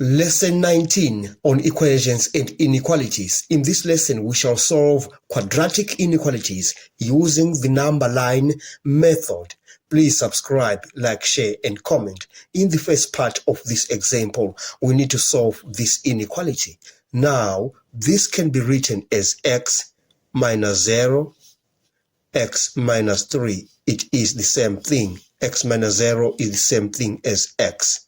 Lesson 19 on equations and inequalities. In this lesson, we shall solve quadratic inequalities using the number line method. Please subscribe, like, share, and comment. In the first part of this example, we need to solve this inequality. Now, this can be written as x minus 0, x minus 3. It is the same thing. X minus 0 is the same thing as x.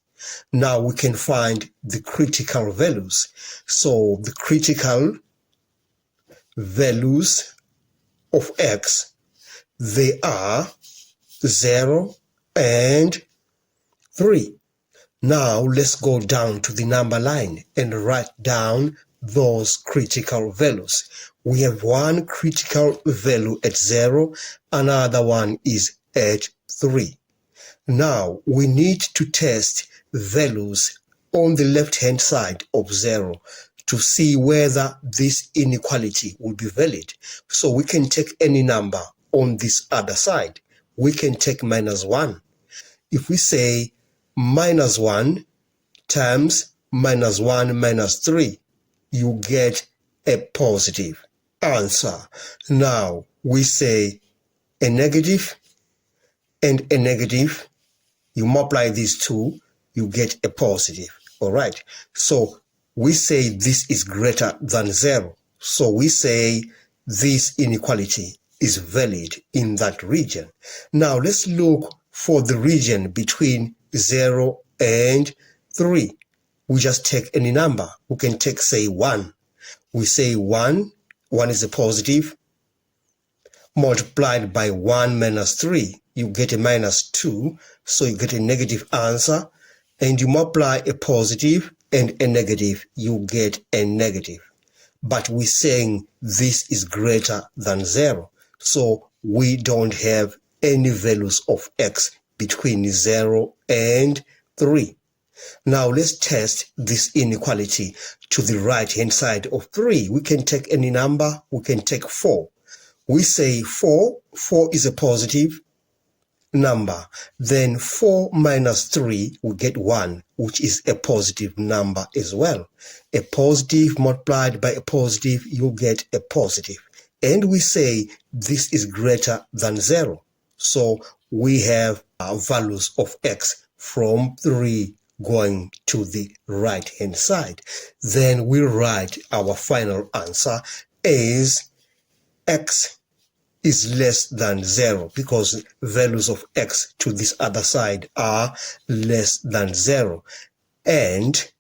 Now we can find the critical values. So the critical values of x, they are 0 and 3. Now let's go down to the number line and write down those critical values. We have one critical value at 0, another one is at 3. Now we need to test values on the left-hand side of 0 to see whether this inequality will be valid. So we can take any number on this other side. We can take minus 1. If we say minus 1 times minus 1 minus 3, you get a positive answer. Now we say a negative and a negative. You multiply these two, you get a positive. All right. So we say this is greater than 0. So we say this inequality is valid in that region. Now let's look for the region between 0 and 3. We just take any number. We can take, say, 1. We say 1 is a positive, multiplied by 1 minus 3. You get a minus 2, so you get a negative answer. And you multiply a positive and a negative, you get a negative. But we're saying this is greater than 0. So we don't have any values of x between 0 and 3. Now let's test this inequality to the right-hand side of 3. We can take any number. We can take 4. We say 4 is a positive number. Then 4 minus 3, we get 1, which is a positive number as well. A positive multiplied by a positive, you get a positive. And we say this is greater than 0. So we have values of x from 3 going to the right-hand side. Then we write our final answer as x is less than 0, because values of x to this other side are less than 0. And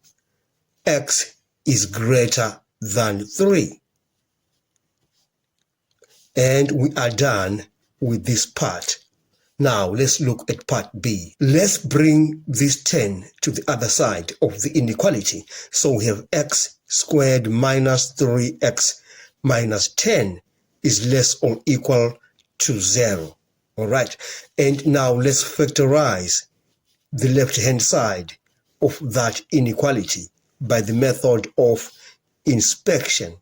x is greater than 3. And we are done with this part. Now let's look at part B. Let's bring this 10 to the other side of the inequality. So we have x squared minus 3x minus 10 is less or equal to 0. All right. And now let's factorize the left-hand side of that inequality by the method of inspection.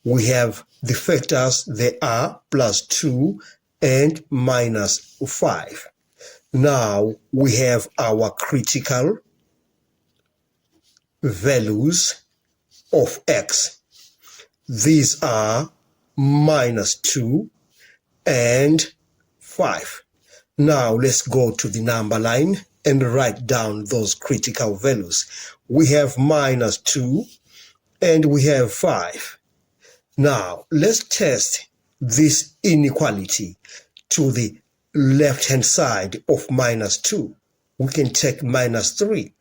We have the factors, they are plus 2 and minus 5. Now we have our critical values of x. These are minus 2 and 5. Now let's go to the number line and write down those critical values. We have minus 2 and we have 5. Now let's test this inequality to the left-hand side of minus 2. We can take minus 3.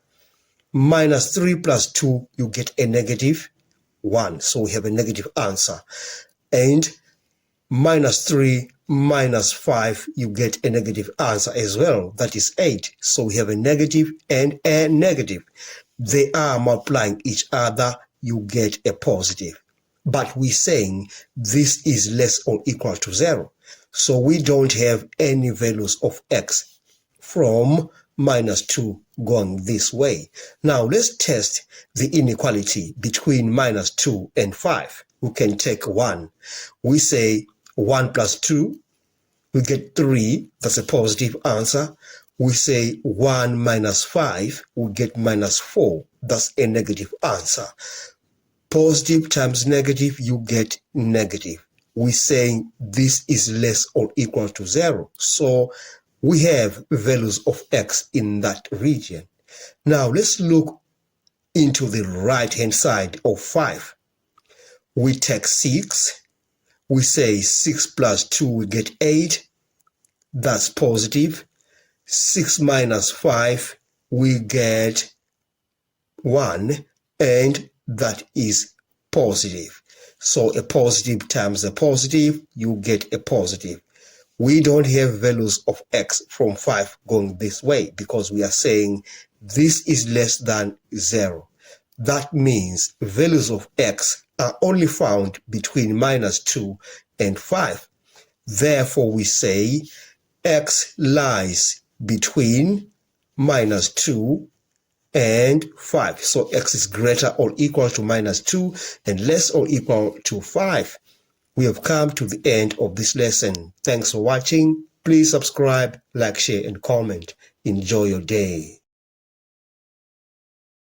Minus 3 plus 2, you get a negative 1. So we have a negative answer. And minus 3 minus 5, you get a negative answer as well. That is 8. So we have a negative and a negative. They are multiplying each other. You get a positive. But we're saying this is less or equal to 0. So we don't have any values of x from minus 2 going this way. Now let's test the inequality between minus 2 and 5. We can take 1. We say 1 plus 2, we get 3. That's a positive answer. We say 1 minus 5, we get minus 4. That's a negative answer. Positive times negative, you get negative. We're saying this is less or equal to 0. So we have values of x in that region. Now let's look into the right-hand side of 5. We take 6. We say 6 plus 2, we get 8. That's positive. 6 minus 5, we get 1, and that is positive. So a positive times a positive, you get a positive. We don't have values of x from 5 going this way because we are saying this is less than 0. That means values of x are only found between -2 and 5. Therefore, we say x lies between -2 and 5. So x is greater or equal to -2 and less or equal to 5. We have come to the end of this lesson. Thanks for watching. Please subscribe, like, share, and comment. Enjoy your day.